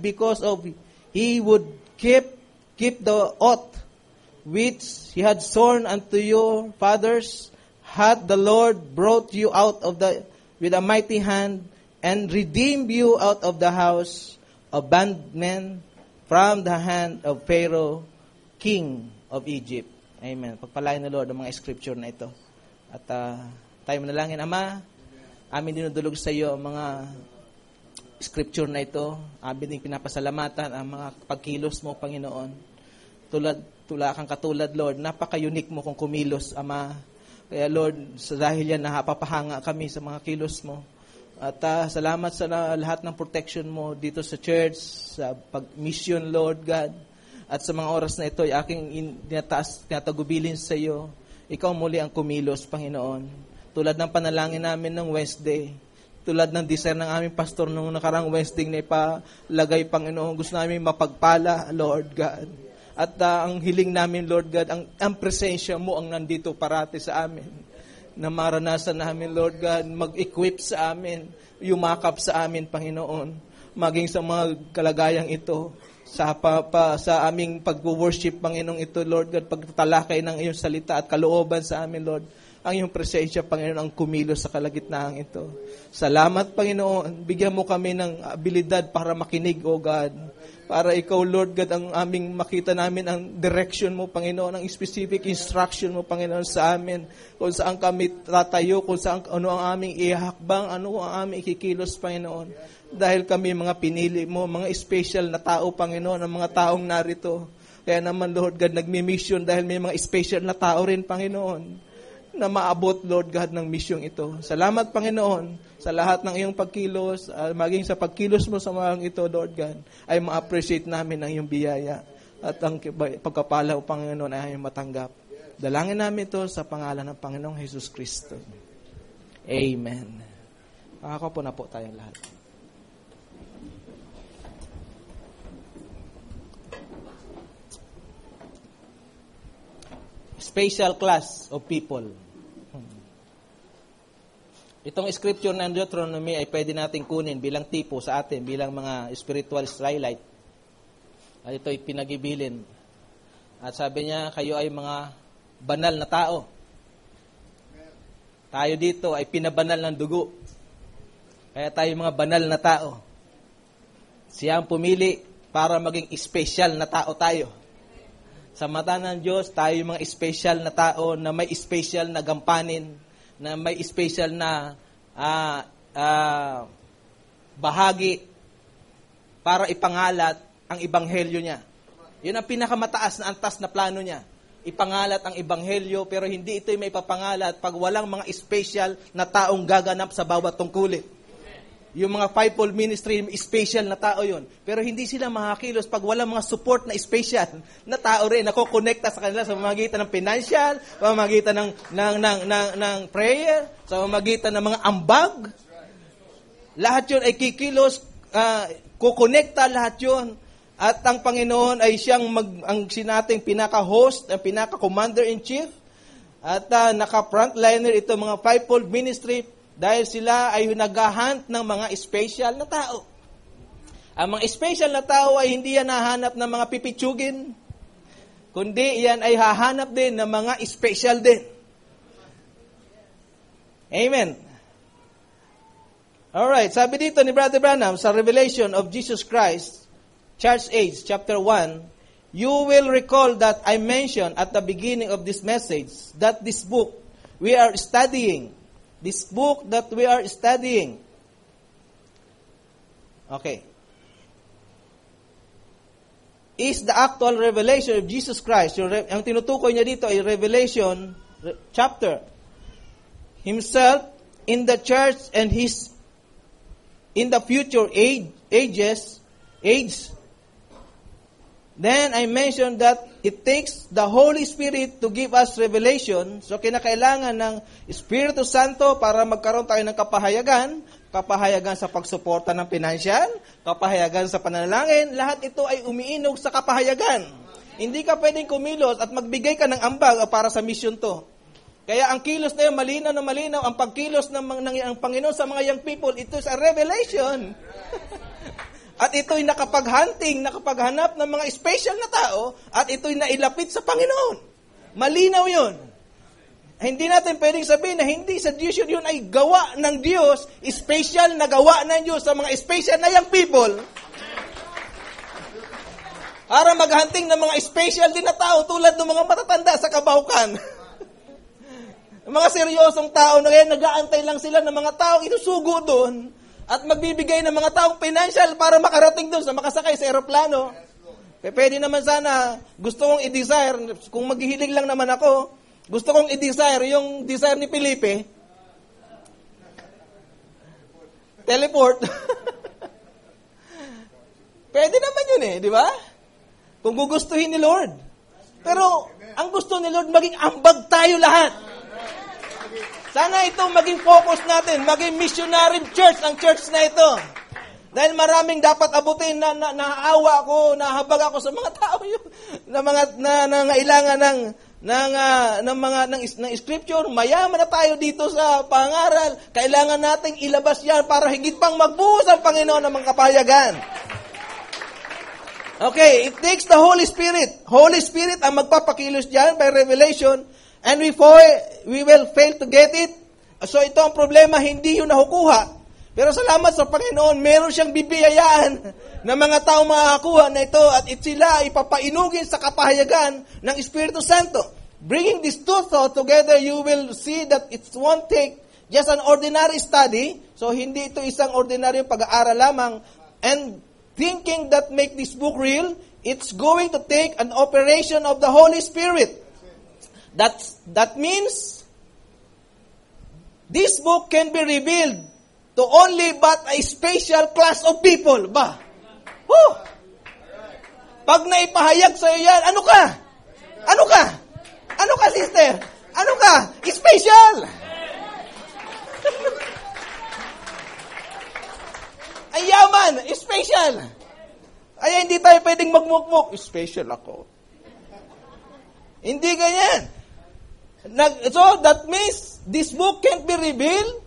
because of he would keep the oath which he had sworn unto your fathers, hath the Lord brought you out of with a mighty hand, and redeemed you out of the house of bondmen, from the hand of Pharaoh, king of Egypt. Amen. Pagpalain ng Lord ang mga scripture na ito. At tayo manalangin, Ama, amin dinudulog sa iyo ang mga scripture na ito. Amin din pinapasalamatan ang mga pagkilos mo, Panginoon. Tula kang katulad, Lord. Napaka-unique mo kung kumilos, Ama. Kaya, Lord, dahil yan, napapahanga kami sa mga kilos mo. At salamat sa lahat ng protection mo dito sa church, sa pag-mission, Lord God. At sa mga oras na ito, ay aking tinatagubilin sa iyo. Ikaw muli ang kumilos, Panginoon. Tulad ng panalangin namin ng Wednesday, tulad ng desire ng aming pastor nung nakarang Wednesday na ipalagay, Panginoon, gusto namin mapagpala, Lord God. At ang hiling namin, Lord God, ang presensya mo ang nandito parati sa amin. Na maranasan namin, Lord God, mag-equip sa amin, yumakap sa amin, Panginoon, maging sa mga kalagayang ito, sa aming pag-worship, Panginoon, ito, Lord God, pagtatalakay ng iyong salita at kalooban sa amin, Lord, ang iyong presensya, Panginoon, ang kumilos sa kalagitnaan ito. Salamat, Panginoon, bigyan mo kami ng abilidad para makinig, O God, para ikaw, Lord God, ang aming makita namin ang direction mo, Panginoon, ang specific instruction mo, Panginoon, sa amin, kung saan kami tatayo, kung saan ano ang aming ihakbang, ano ang aming ikikilos, Panginoon. Dahil kami mga pinili mo, mga special na tao, Panginoon, ang mga taong narito. Kaya naman, Lord God, nagmi-mission dahil may mga special na tao rin, Panginoon, na maabot, Lord God, ng misyong ito. Salamat, Panginoon, sa lahat ng iyong pagkilos, maging sa pagkilos mo sa mga ito, Lord God, ay ma-appreciate namin ang iyong biyaya at ang pagkapala, Panginoon, ay iyong matanggap. Dalangin namin ito sa pangalan ng Panginoong Jesus Kristo. Amen. Ako po na po tayong lahat. Special class of people. Itong scripture ng Deuteronomy ay pwede natin kunin bilang tipo sa atin, bilang mga spiritual Israelite. At ito ay pinagibilin. At sabi niya, kayo ay mga banal na tao. Tayo dito ay pinabanal ng dugo. Kaya tayo mga banal na tao. Siya ang pumili para maging special na tao tayo. Sa mata ng Diyos, tayo yung mga special na tao na may special na gampanin, na may special na bahagi para ipangalat ang ebanghelyo niya. Yun ang pinakamataas na antas na plano niya. Ipangalat ang ebanghelyo, pero hindi ito may papangalat pag walang mga special na taong gaganap sa bawat tungkulin. Yung mga fivefold ministry, special na tao yun. Pero hindi sila makakilos pag walang mga support na special na tao rin na kukonekta sa kanila sa pamamagitan ng financial, sa pamamagitan ng prayer, sa pamamagitan ng mga ambag. Lahat yun ay kikilos, kukonekta lahat yun. At ang Panginoon ay siyang ang sinating pinaka-host, ang pinaka-commander-in-chief. At naka-frontliner ito mga fivefold ministry. Dahil sila ay naghahunt ng mga special na tao. Ang mga special na tao ay hindi yan nahanap ng mga pipitsugin, kundi yan ay hahanap din ng mga special din. Amen. Alright, sabi dito ni Brother Branham sa Revelation of Jesus Christ, Church Age, chapter 1, you will recall that I mentioned at the beginning of this message that this book we are studying, okay, is the actual revelation of Jesus Christ. Ang tinutukoy niya dito ay Revelation chapter. Himself in the church and his in the future age. Then I mentioned that it takes the Holy Spirit to give us revelation. So kinakailangan ng Espiritu Santo para magkaroon tayo ng kapahayagan sa pagsuporta ng financial, kapahayagan sa pananalangin. Lahat ito ay umiinog sa kapahayagan. Hindi ka pwedeng kumilos at magbigay ka ng ambag para sa mission to. Kaya ang kilos na yun, malinaw na malinaw, ang pagkilos ng Panginoon sa mga young people, ito is a revelation. At ito'y nakapaghanap ng mga special na tao, at ito'y nailapit sa Panginoon. Malinaw yun. Hindi natin pwedeng sabihin na hindi sa Diyos yun ay gawa ng Diyos, special na gawa ng Diyos sa mga special na young people. Para maghunting ng mga special din na tao tulad ng mga matatanda sa kabaukan. Mga seryosong tao na ngayon nag-aantay lang sila ng mga taong isusugo doon at magbibigay ng mga taong financial para makarating doon sa makasakay sa eroplano. Pwede naman sana, gusto kong i-desire, kung maghihiling lang naman ako, gusto kong i-desire yung desire ni Felipe. Teleport. Pwede naman yun di ba? Kung gugustuhin ni Lord. Pero, ang gusto ni Lord, maging ambag tayo lahat. Sana ito maging focus natin, maging missionary church ang church na ito. Dahil maraming dapat abutin na naawa ako, nahabag ako sa mga tao yun, na mga nangailangan ng scripture. Mayaman na tayo dito sa pangaral. Kailangan nating ilabas yan para higit pang magbuhos ang Panginoon ng mga kapahayagan. Okay, it takes the Holy Spirit. Holy Spirit ang magpapakilos diyan by revelation. And we will fail to get it. So ito ang problema, hindi yun nakukuha. Pero salamat sa Panginoon, meron siyang bibiyayaan ng mga taong makakakuha na ito at sila ipapainugin sa kapahayagan ng Espiritu Santo. Bringing these two thoughts together, you will see that it won't take just an ordinary study. So hindi ito isang ordinaryong pag-aaral lamang. And thinking that make this book real, it's going to take an operation of the Holy Spirit. That means this book can be revealed to only but a special class of people. Ba? Woo! Pag naipahayag sa iyo yan, ano ka? Ano ka? Ano ka, sister? Ano ka? Special! Ay yaman, special! Ay hindi tayo pwedeng magmukmuk. Special ako. Hindi ganyan. So that means this book can't be revealed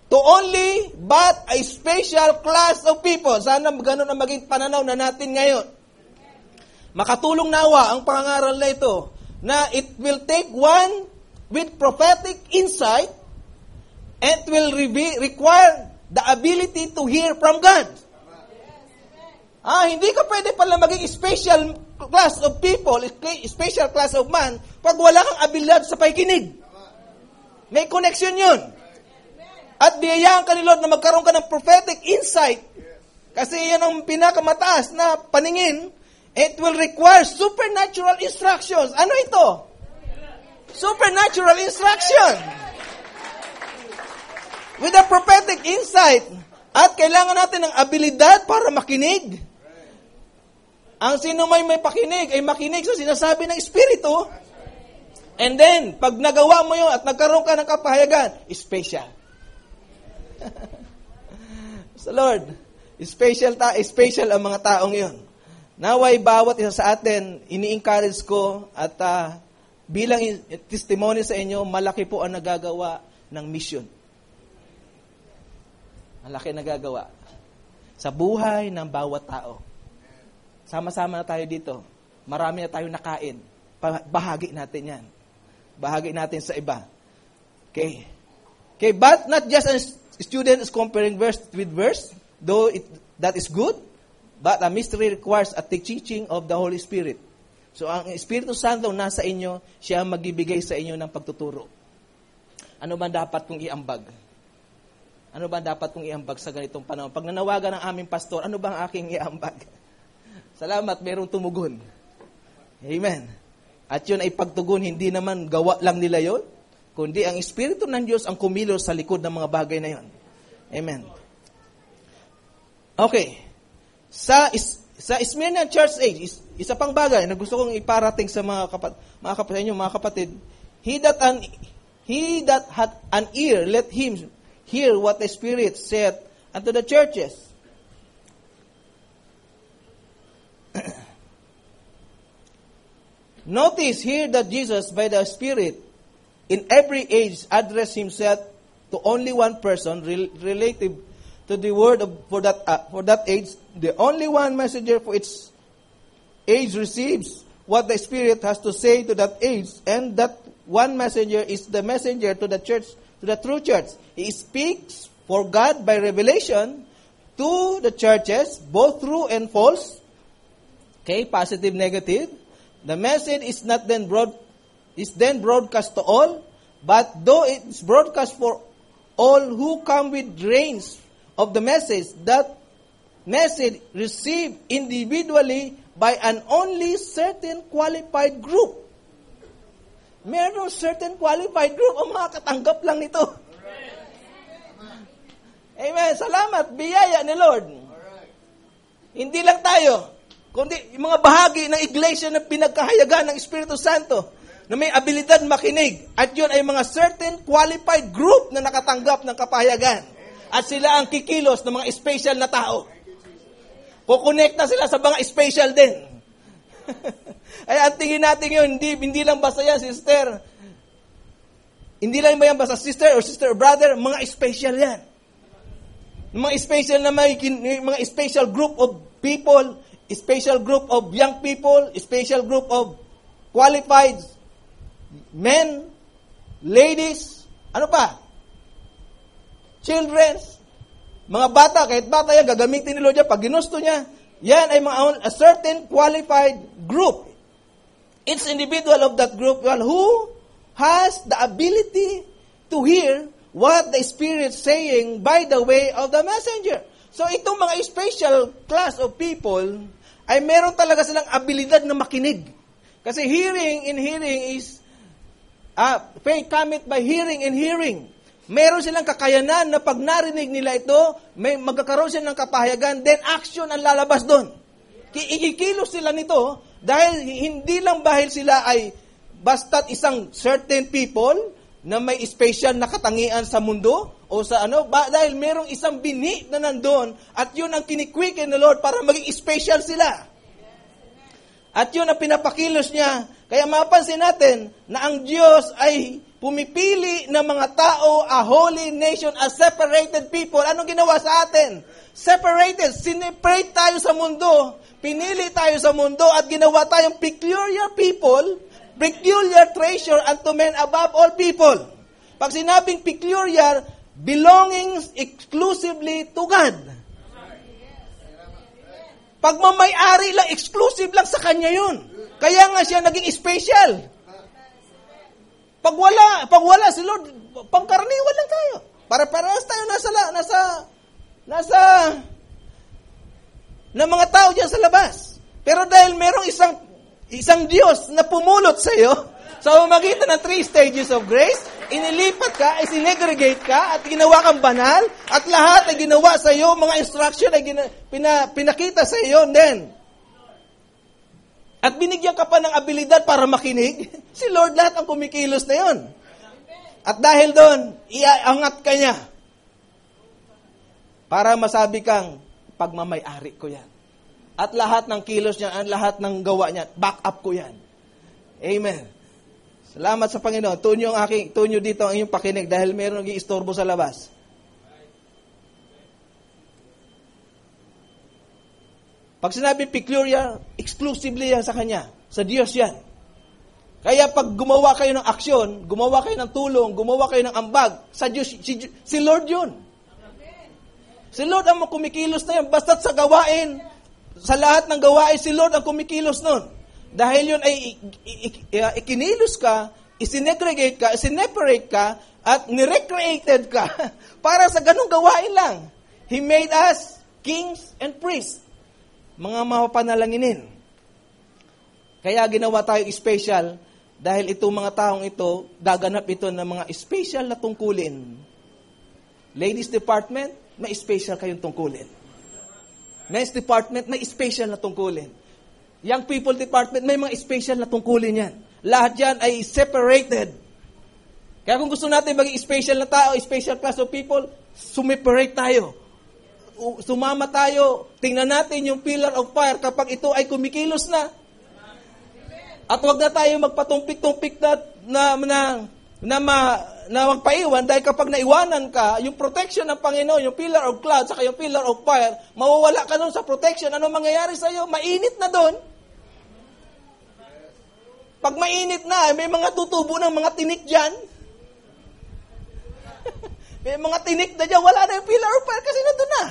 to only but a special class of people. Sana gano'n ang maging pananaw na natin ngayon. Makatulong nawa ang pangaral na ito na it will take one with prophetic insight and will require the ability to hear from God. Hindi ka pwede pala maging special class of people, special class of man, pag wala kang abilidad sa pakikinig. May connection yun. At biyayaan ka ni Lord na magkaroon ka ng prophetic insight. Kasi yan ang pinakamataas na paningin. It will require supernatural instructions. Ano ito? Supernatural instruction. With a prophetic insight. At kailangan natin ng abilidad para makinig. Ang sino may pakinig ay makinig sa sinasabi ng Espiritu. And then, pag nagawa mo yun at nagkaroon ka ng kapahayagan, special. So Lord, special ang mga taong yun. Naway bawat isa sa atin, ini-encourage ko at bilang testimony sa inyo, malaki po ang nagagawa ng mission. Malaki nagagawa sa buhay ng bawat tao. Sama-sama na tayo dito. Marami na tayong nakain. Bahagi natin yan. Bahagi natin sa iba. Okay, but not just a student is comparing verse with verse, though that is good, but a mystery requires a teaching of the Holy Spirit. So, ang Espiritu Santo nasa inyo, siya ang magbibigay sa inyo ng pagtuturo. Ano ba dapat kong iambag? Ano ba dapat kong iambag sa ganitong panahon? Pag nanawagan ng aming pastor, ano ba ang aking iambag? Salamat, mayroong tumugon. Amen. At yun ay pagtugon, hindi naman gawa lang nila yun, kundi ang Espiritu ng Diyos ang kumilos sa likod ng mga bagay na yun. Amen. Okay. Sa Smyrna Church Age, isa pang bagay na gusto kong iparating sa mga kapatid, he that hath an ear, let him hear what the Spirit saith unto the churches. Notice here that Jesus, by the Spirit, in every age addressed himself to only one person, to the word for that age. The only one messenger for its age receives what the Spirit has to say to that age, and that one messenger is the messenger to the church, to the true church. He speaks for God by revelation to the churches, both true and false. Okay, positive, negative. The message is then broadcast to all, but though it's broadcast for all who come with range of the message, that message received individually by an only certain qualified group. Meron certain qualified group ang makakatanggap lang nito. Amen. Salamat. Biyaya ni Lord. Hindi lang tayo, kundi yung mga bahagi ng iglesia na pinagkahayagan ng Espiritu Santo na may abilidad makinig. At yun ay mga certain qualified group na nakatanggap ng kapahayagan. At sila ang kikilos ng mga special na tao. Kukonekta sila sa mga special din. Ay, ang tingin natin yun, hindi lang basta yan, sister. Hindi lang ba yan basta sister or brother, mga special yan. Mga special na mga special group of people, special group of young people, special group of qualified men, ladies, ano pa? Children, mga bata, kahit bata yan, gagamitin ni Lord yan, pag ginusto niya, yan ay a certain qualified group. It's individual of that group who has the ability to hear what the Spirit is saying by the way of the messenger. So itong mga special class of people ay meron talaga silang abilidad na makinig. Kasi hearing is faith cometh by hearing and hearing. Meron silang kakayanan na pag narinig nila ito, magkakaroon sila ng kapahayagan, then action ang lalabas doon. Ikikilos sila nito dahil hindi lang dahil sila ay basta't isang certain people na may special na katangian sa mundo o sa dahil merong isang bini na nandoon at yun ang kinikwikin ng Lord para maging special sila. At yun ang pinapakilos niya. Kaya mapansin natin na ang Diyos ay pumipili ng mga tao, a holy nation, a separated people. Anong ginawa sa atin? Separated. Sineparate tayo sa mundo. Pinili tayo sa mundo at ginawa tayong peculiar people, peculiar treasure unto men above all people. Pag sinabing peculiar, belonging exclusively to God. Pag mamay-ari lang, exclusive lang sa Kanya yun. Kaya nga siya naging special. Pag wala si Lord, pangkaraniwan lang tayo. Para-paras tayo na mga tao diyan sa labas. Pero dahil merong isang Diyos na pumulot sa iyo, sa pamamagitan ng 3 stages of grace, inilipat ka, isinegregate ka, at ginawa kang banal, at lahat ay ginawa sa iyo, mga instruction ay pinakita sa iyo, then, at binigyan ka pa ng abilidad para makinig, si Lord lahat ang kumikilos na yon. At dahil doon, iaangat ka niya. Para masabi kang, pagmamay-ari ko yan. At lahat ng kilos niya, at lahat ng gawa niya, back up ko yan. Amen. Salamat sa Panginoon. Tunyo dito ang iyong pakinig dahil meron nag-iistorbo sa labas. Pag sinabi peculiar, exclusively yan sa Kanya. Sa Diyos yan. Kaya pag gumawa kayo ng aksyon, gumawa kayo ng tulong, gumawa kayo ng ambag, sa Diyos, si Lord yun. Si Lord ang kumikilos na yan. Basta't sa gawain, sa lahat ng gawain, si Lord ang kumikilos nun. Dahil yun ay ikinilos ka, isinegregate ka, isineparate ka, at nirecreated ka para sa ganung gawain lang. He made us kings and priests. Mga mapapanalanginin. Kaya ginawa tayo special dahil itong mga taong ito, gaganap ito ng mga special na tungkulin. Ladies department, may special kayong tungkulin. Men's department, may special na tungkulin. Young people department, may mga special na tungkulin yan. Lahat yan ay separated. Kaya kung gusto natin maging special na tao, special class of people, sumiperate tayo. Sumama tayo, tingnan natin yung pillar of fire kapag ito ay kumikilos na. At wag na tayo magpatumpik-tumpik na na magpaiwan dahil kapag naiwanan ka, yung protection ng Panginoon, yung pillar of cloud, saka yung pillar of fire, mawawala ka doon sa protection. Ano mangyayari sa iyo? Mainit na doon. Pag mainit na, may mga tutubo ng mga tinik dyan. May mga tinik na dyan, wala na yung pillar of fire kasi nandun na.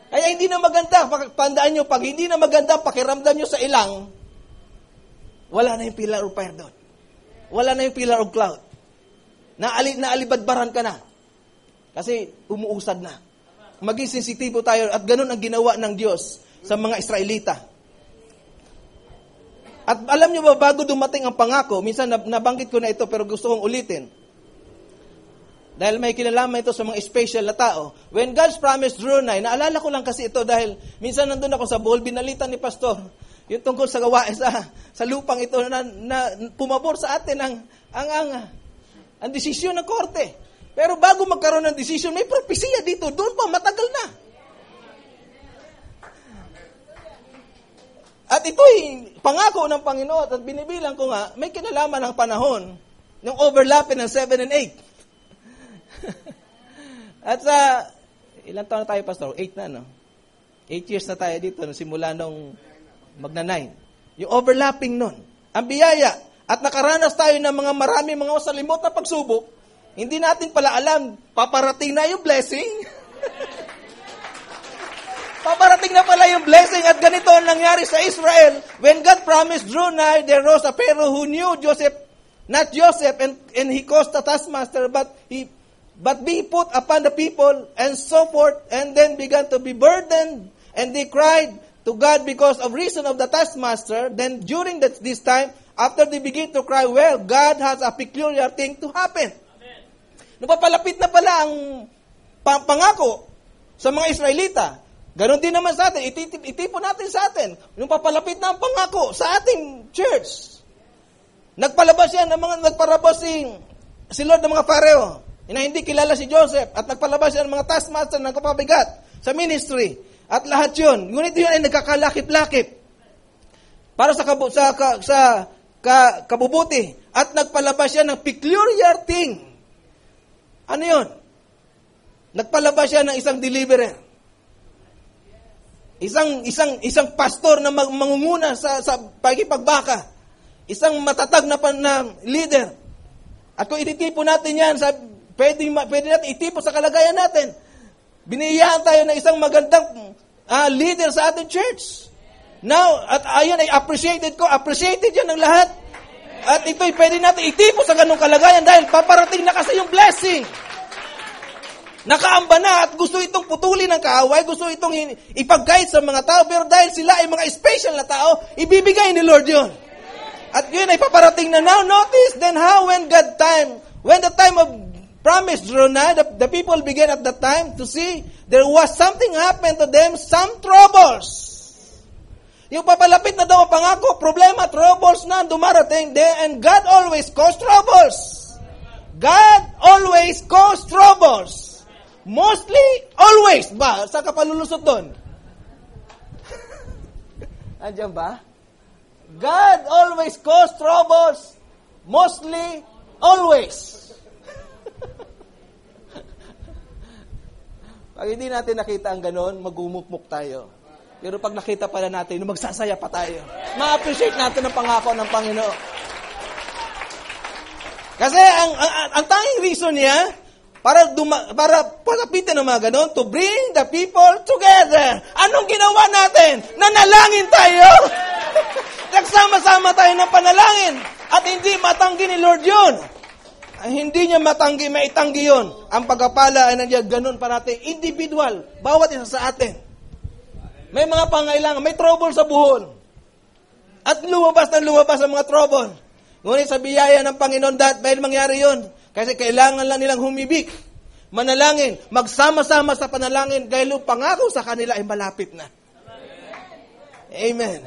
Kaya hindi na maganda, tandaan nyo, pag hindi na maganda, pakiramdam nyo sa ilang, wala na yung pillar of fire doon. Wala na yung pillar of cloud. Naalibadbaran ka na. Kasi umuusad na. Maging sensitibo tayo at ganun ang ginawa ng Diyos sa mga Israelita. At alam nyo ba, bago dumating ang pangako, minsan nabanggit ko na ito pero gusto kong ulitin. Dahil may kinalaman ito sa mga special na tao. When God's promise drew nigh, naalala ko lang kasi ito dahil minsan nandun ako sa Bohol, binalitan ni Pastor, yung tungkol sa gawain sa lupang ito na pumabor sa atin ang desisyon ng korte. Pero bago magkaroon ng desisyon, may propesya dito. Doon pa, matagal na. At ito'y pangako ng Panginoon at binibilang ko nga, may kinalaman ng panahon ng overlapping ng 7 and 8. At sa, ilang taon na tayo, Pastor? 8 na, no? 8 years na tayo dito, simula nung magna-9. Yung overlapping nun. Ang biyaya. At nakaranas tayo ng marami mga salimot na pagsubok. Hindi natin pala alam, paparating na yung blessing. Paparating na pala yung blessing at ganito ang nangyari sa Israel. When God promised drew nigh, there rose a Pharaoh who knew Joseph, not Joseph, and he caused the taskmaster, but be put upon the people, and so forth, and then began to be burdened, and they cried to God because of reason of the taskmaster. Then during this time, after they begin to cry, well, God has a peculiar thing to happen. Napapalapit na pala ang pangako sa mga Israelita. Ganon din naman sa atin, itipon natin sa atin. Nung papalapit na ang pangako sa ating church, nagpalabas si Lord ng mga Pharaoh, na hindi kilala si Joseph, at nagpalabas siya ng mga taskmaster ng kapabigat sa ministry, at lahat yun. Ngunit yun ay nagkakalakip-lakip para sa kabubuti, at nagpalabas siya ng peculiar thing. Ano yun? Nagpalabas siya ng isang deliverer. Isang pastor na mangunguna sa pagipagbaka. Isang matatag na leader. At kung ititipon natin yan, pwede natin itipon sa kalagayan natin. Biniyahan tayo ng isang magandang leader sa ating church. Now, at ayan ay appreciated yan ng lahat. At ito'y pwede natin itipon sa ganung kalagayan dahil paparating na kasi yung blessing. Nakaamba na at gusto itong putulin ng kaaway, gusto itong ipag-guide sa mga tao, pero dahil sila ay mga special na tao, ibibigay ni Lord yun. At yun ay paparating na. Now notice then how when the time of promise drew nigh, the people began at that time to see there was something happened to them, some troubles. Yung papalapit na daw ang pangako, problema, troubles na dumarating, and God always cause troubles. God always cause troubles. Mostly, always ba? Saan ka palulusot doon? Andiyan ba? God always cause troubles. Mostly, always. Pag hindi natin nakita ang ganon, magumukmuk tayo. Pero pag nakita pala natin, magsasaya pa tayo. Ma-appreciate natin ang pangako ng Panginoon. Kasi ang tanging reason niya, para palapitin ng mga ganon, to bring the people together. Anong ginawa natin? Nanalangin tayo. Nagsama-sama tayo ng panalangin. At hindi matanggi ni Lord yun. Hindi niya matanggi, maitanggi yun. Ang pagkapala ay nandiyan, ganun pa natin. Individual. Bawat isa sa atin. May mga pangailangan, may trouble sa buhol. At lumabas ang mga trouble. Ngunit sa biyaya ng Panginoon, dahil mangyari yun. Kasi kailangan lang nilang humibik, manalangin, magsama-sama sa panalangin, dahil yung pangako sa kanila ay malapit na. Amen.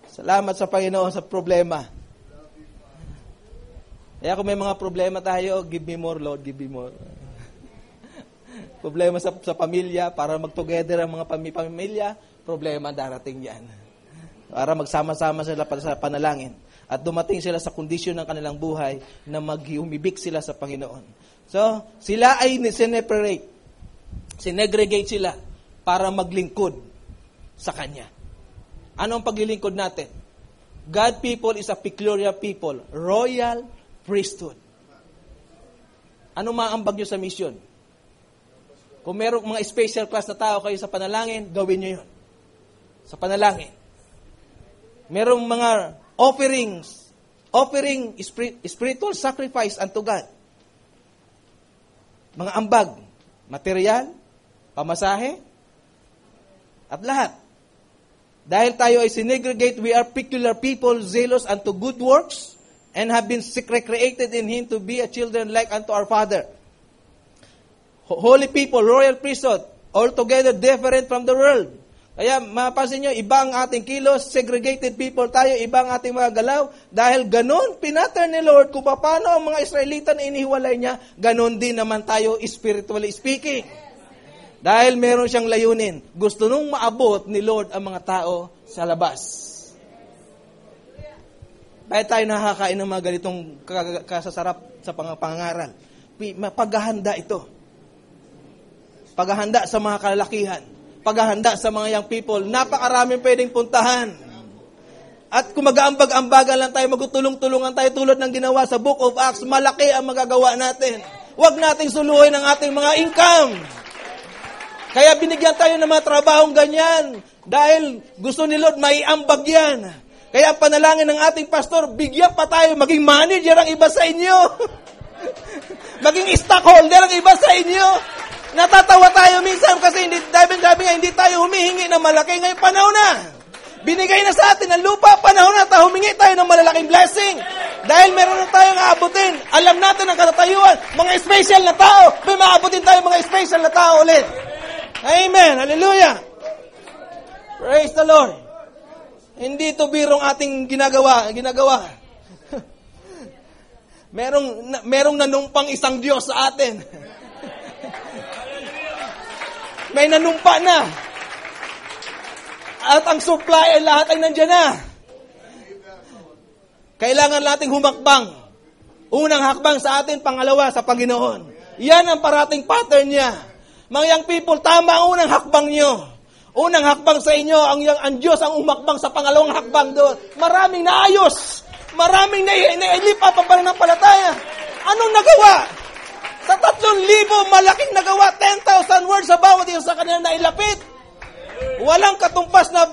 Salamat sa Panginoon sa problema. Kaya kung may mga problema tayo, give me more, Lord, give me more. Problema sa pamilya, para mag-together ang mga pamilya, problema darating yan. Para magsama-sama sila sa panalangin. at dumating sila sa kondisyon ng kanilang buhay na humibik sila sa Panginoon. So, sila ay sinegregate sila para maglingkod sa Kanya. Ano ang paglilingkod natin? God people is a peculiar people, royal priesthood. Ano maambag nyo sa mission? Kung merong mga special class na tao kayo sa panalangin, gawin nyo yun. Sa panalangin. Merong mga offering spiritual sacrifice unto God. Mga ambag, material, pamasahe, at lahat. Dahil tayo ay sinegregate, we are peculiar people, zealous unto good works, and have been created in Him to be a children like unto our Father. Holy people, royal priesthood, altogether different from the world. Kaya mapapansin nyo, iba ang ating kilos, segregated people tayo, iba ang ating mga galaw. Dahil ganun, pinattern ni Lord kung paano ang mga Israelita na inihiwalay niya, ganun din naman tayo spiritually speaking. Dahil meron siyang layunin. Gusto nung maabot ni Lord ang mga tao sa labas. Bakit tayo nakakain ng mga ganitong kasasarap sa pangangaral? Paghahanda ito. Paghahanda sa mga kalalakihan. Paghahanda sa mga young people. Napakaraming pwedeng puntahan. At kung mag-aambag-ambagan lang tayo, magtulong-tulungan tayo tulad ng ginawa sa Book of Acts, malaki ang magagawa natin. Huwag nating suluhin ang ating mga income. Kaya binigyan tayo ng mga trabahong ganyan. Dahil gusto ni Lord, maiambag yan. Kaya panalangin ng ating pastor, bigyan pa tayo, maging manager ang iba sa inyo. Maging stockholder ang iba sa inyo. Natatawa tayo minsan kasi sabi nga, hindi tayo humihingi ng malaki. Ngayon panahon na. Binigay na sa atin ang lupa, panahon na tayo humingi tayo ng malalaking blessing. Dahil meron na tayong aabutin. Alam natin ang katatayuan. Mga special na tao. May maabutin tayo mga special na tao ulit. Amen. Hallelujah. Praise the Lord. Hindi ito birong ating ginagawa. Merong nanumpang isang Diyos sa atin. May nanumpa na. At ang supply ay lahat ay nandiyan na. Kailangan nating humakbang. Unang hakbang sa atin, pangalawa sa Panginoon. Yan ang parating pattern niya. Mga young people, tama ang unang hakbang nyo. Unang hakbang sa inyo, ang Diyos ang umakbang sa pangalawang hakbang doon. Maraming naayos. Maraming nailipa pa pananampalataya. Anong nagawa? Sa 3,000, malaking nagawa, 10,000 words sa bawat isa sa kanila na ilapit. Walang katumpas na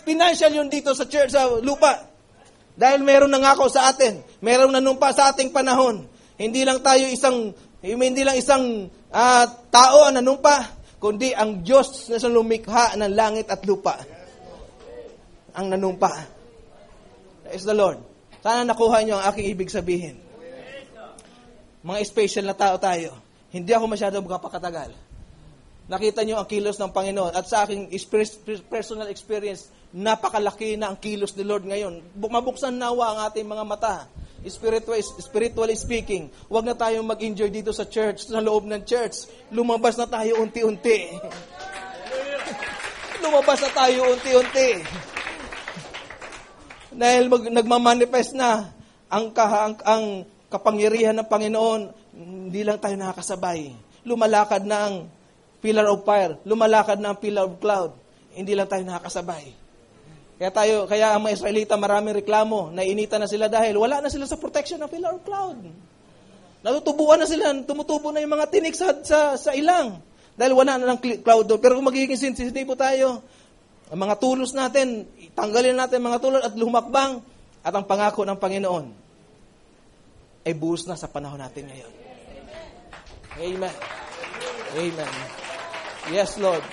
financial yun dito sa church, sa lupa. Dahil meron nangako sa atin. Meron nanumpa sa ating panahon. Hindi lang isang tao ang nanumpa, kundi ang Diyos na lumikha ng langit at lupa. Ang nanumpa. Praise the Lord. Sana nakuha niyo ang aking ibig sabihin. Mga special na tao tayo. Hindi ako masyado magpapakatagal. Nakita niyo ang kilos ng Panginoon. At sa aking personal experience, napakalaki na ang kilos ni Lord ngayon. Mabuksan nawa ang ating mga mata. Spiritually speaking, huwag na tayong mag-enjoy dito sa church, sa loob ng church. Lumabas na tayo unti-unti. Lumabas na tayo unti-unti. Dahil nagmamanifest na ang kapangyarihan ng Panginoon, hindi lang tayo nakakasabay. Lumalakad na ang pillar of fire, lumalakad na ang pillar of cloud. Hindi lang tayo nakakasabay. Kaya ang mga Israelita maraming reklamo, nainitan na sila dahil wala na sila sa protection ng pillar of cloud. Natutubuan na sila, tumutubo na yung mga tinik sa ilang. Dahil wala na ng cloud doon. Pero kung magiging sensitibo tayo, ang mga tulos natin, tanggalin natin mga tulos at lumakbang, at ang pangako ng Panginoon ay buhos na sa panahon natin ngayon. Amen. Amen. Yes, Lord.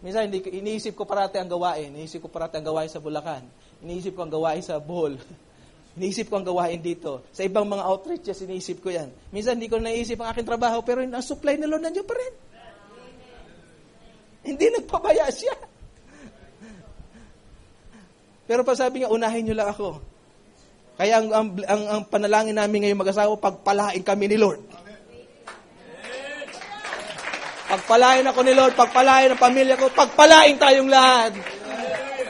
Minsan, iniisip ko parati ang gawain. Iniisip ko parati ang gawain sa Bulacan. Iniisip ko ang gawain sa Bohol. Iniisip ko ang gawain dito. Sa ibang mga outreaches, iniisip ko yan. Minsan, hindi ko naisip ang aking trabaho, pero ang supply ng Lord nandiyan pa rin. Hindi nagpabaya siya. Pero pa sabi nga, unahin nyo lang ako. Kaya ang panalangin namin ngayong mag-asawa, pagpalain kami ni Lord. Pagpalain ako ni Lord, pagpalain ang pamilya ko, pagpalain tayong lahat.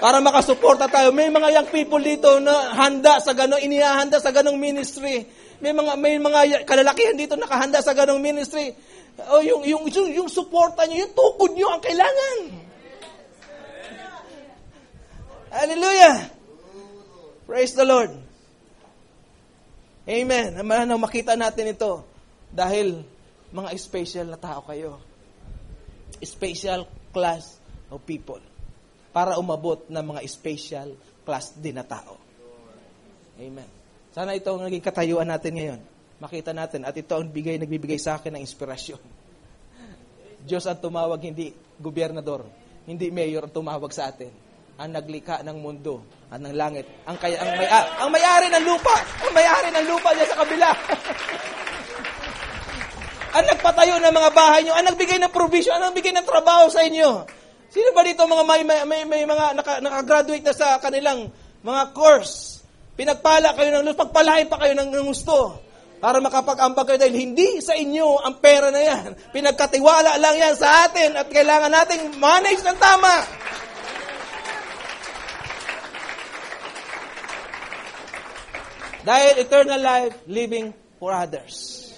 Para makasuporta tayo. May mga young people dito na handa sa ganong, inihahanda sa ganong ministry. May mga kalalakihan dito nakahanda sa ganong ministry. O yung suporta nyo, yung tukod nyo ang kailangan. Hallelujah! Praise the Lord. Amen. Makita natin ito dahil mga special na tao kayo. Special class of people. Para umabot ng mga special class din na tao. Amen. Sana ito ang naging katayuan natin ngayon. Makita natin at ito ang nagbibigay sa akin ng inspirasyon. Diyos ang tumawag, hindi gobernador, hindi mayor ang tumawag sa atin. Ang naglikha ng mundo at ng langit. Ang may-ari ng lupa. Ang may-ari ng lupa diyan sa kabila. Ang nagpatayo ng mga bahay nyo. Ang nagbigay ng provision. Ang nagbigay ng trabaho sa inyo. Sino ba dito mga may mga nakagraduate na sa kanilang mga course? Pinagpala kayo ng luz. Pagpalain pa kayo ng gusto. Para makapag-ambag kayo dahil hindi sa inyo ang pera na yan. Pinagkatiwala lang yan sa atin at kailangan nating manage ng tama. Dahil eternal life, living for others.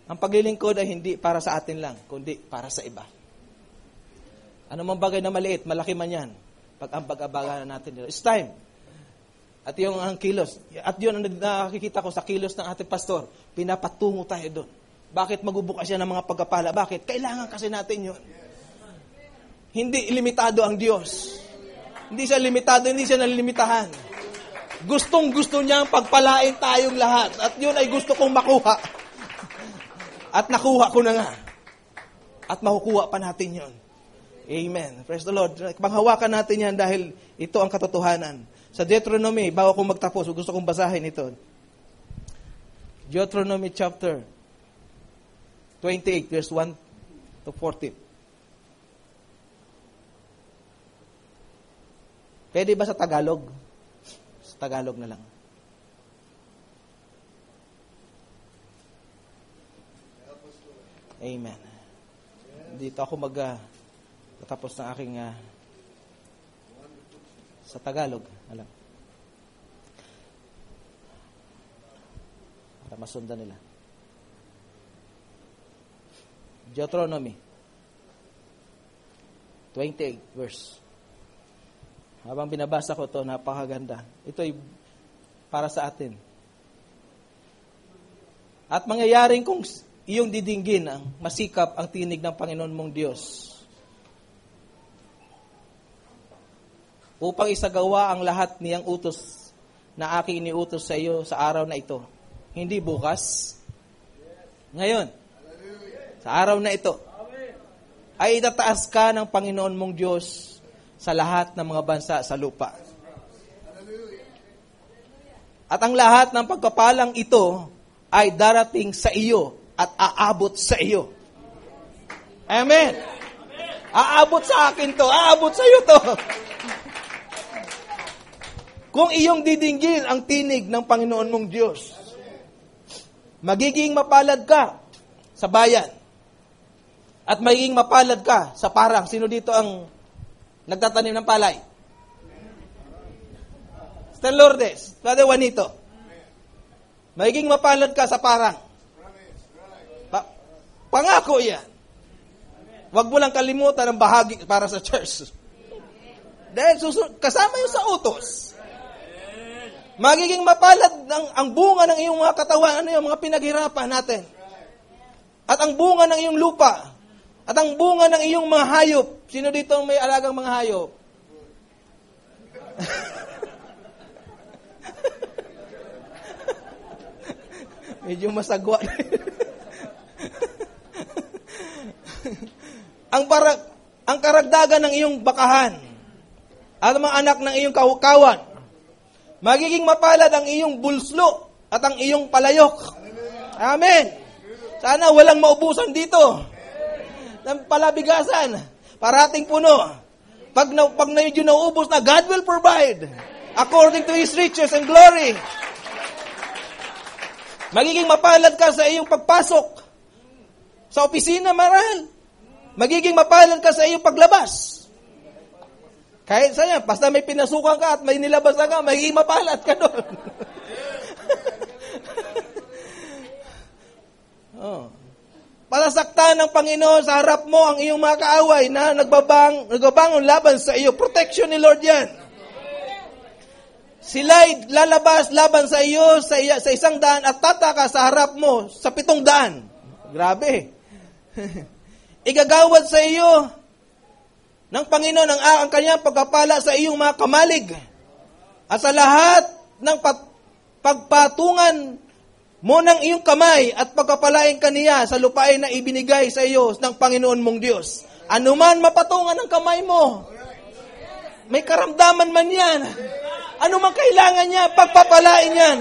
Ang paglilingkod ay hindi para sa atin lang, kundi para sa iba. Ano mang bagay na maliit, malaki man yan, pag-ambag-abagan natin. It's time. At yung ang kilos, at yun ang nakikita ko sa kilos ng ating pastor, pinapatungo tayo doon. Bakit magbubukas siya ng mga pagkapala? Bakit? Kailangan kasi natin yun. Hindi limitado ang Diyos. Hindi siya limitado, hindi siya nalilimitahan. Gustong-gusto niyang pagpalain tayong lahat. At yun ay gusto kong makuha. At nakuha ko na nga. At makukuha pa natin yun. Amen. Praise the Lord. Panghawakan natin yan dahil ito ang katotohanan. Sa Deuteronomy, bago ko magtapos, gusto kong basahin ito. Deuteronomy chapter 28, verse 1 to 14. Pwede ba sa Tagalog? Tagalog na lang. Amen. Dito ako tapos ng aking sa Tagalog. Alam. Para masundan nila. Deuteronomy 28 verse. Habang binabasa ko ito, napakaganda. Ito ay para sa atin. At mangyayaring kung iyong didinggin ang masikap ang tinig ng Panginoon mong Diyos upang isagawa ang lahat niyang utos na aking iniutos sa iyo sa araw na ito. Hindi bukas. Ngayon. Sa araw na ito. Ay itataas ka ng Panginoon mong Diyos sa lahat ng mga bansa sa lupa. At ang lahat ng pagpapalang ito ay darating sa iyo at aabot sa iyo. Amen. Aabot sa akin to, aabot sa iyo to. Kung iyong didinggin ang tinig ng Panginoon mong Diyos, magiging mapalad ka sa bayan. At magiging mapalad ka sa parang. Sino dito ang nagtatanim ng palay? Stan Lourdes, Father Juanito. Magiging mapalad ka sa parang. Pangako yan. Huwag mo lang kalimutan ang bahagi para sa church. Dahil kasama yun sa utos. Magiging mapalad ang bunga ng iyong mga katawan, yung mga pinaghirapan natin. At ang bunga ng iyong lupa. At ang bunga ng iyong mga hayop. Sino dito ang may alagang mga hayop? Medyo masagwa. ang karagdagan ng iyong bakahan at ang mga anak ng iyong kawan. Magiging mapalad ang iyong bulslo at ang iyong palayok. Amen. Sana walang maubusan dito ng palabigasan. Parating puno. Pag medyo nauubos na, God will provide according to His riches and glory. Magiging mapalad ka sa iyong pagpasok sa opisina, maral. Magiging mapalad ka sa iyong paglabas. Kahit sa'yo, basta may pinasukan ka at may nilabasan ka, may mapalat ka doon. Palasaktan ng Panginoon sa harap mo ang iyong mga kaaway na nagbabangon laban sa iyo. Protection ni Lord yan. Sila'y lalabas laban sa iyo sa 100 at tataka sa harap mo sa 700. Grabe. Igagawad sa iyo ng Panginoon ang kanyang pagpapala sa iyong mga kamalig. At sa lahat ng pagpatungan mo ng iyong kamay at pagpapalain kaniya sa lupain na ibinigay sa iyo ng Panginoon mong Diyos. Anuman mapatungan ng kamay mo, may karamdaman man yan. Anuman kailangan niya, pagpapalain yan.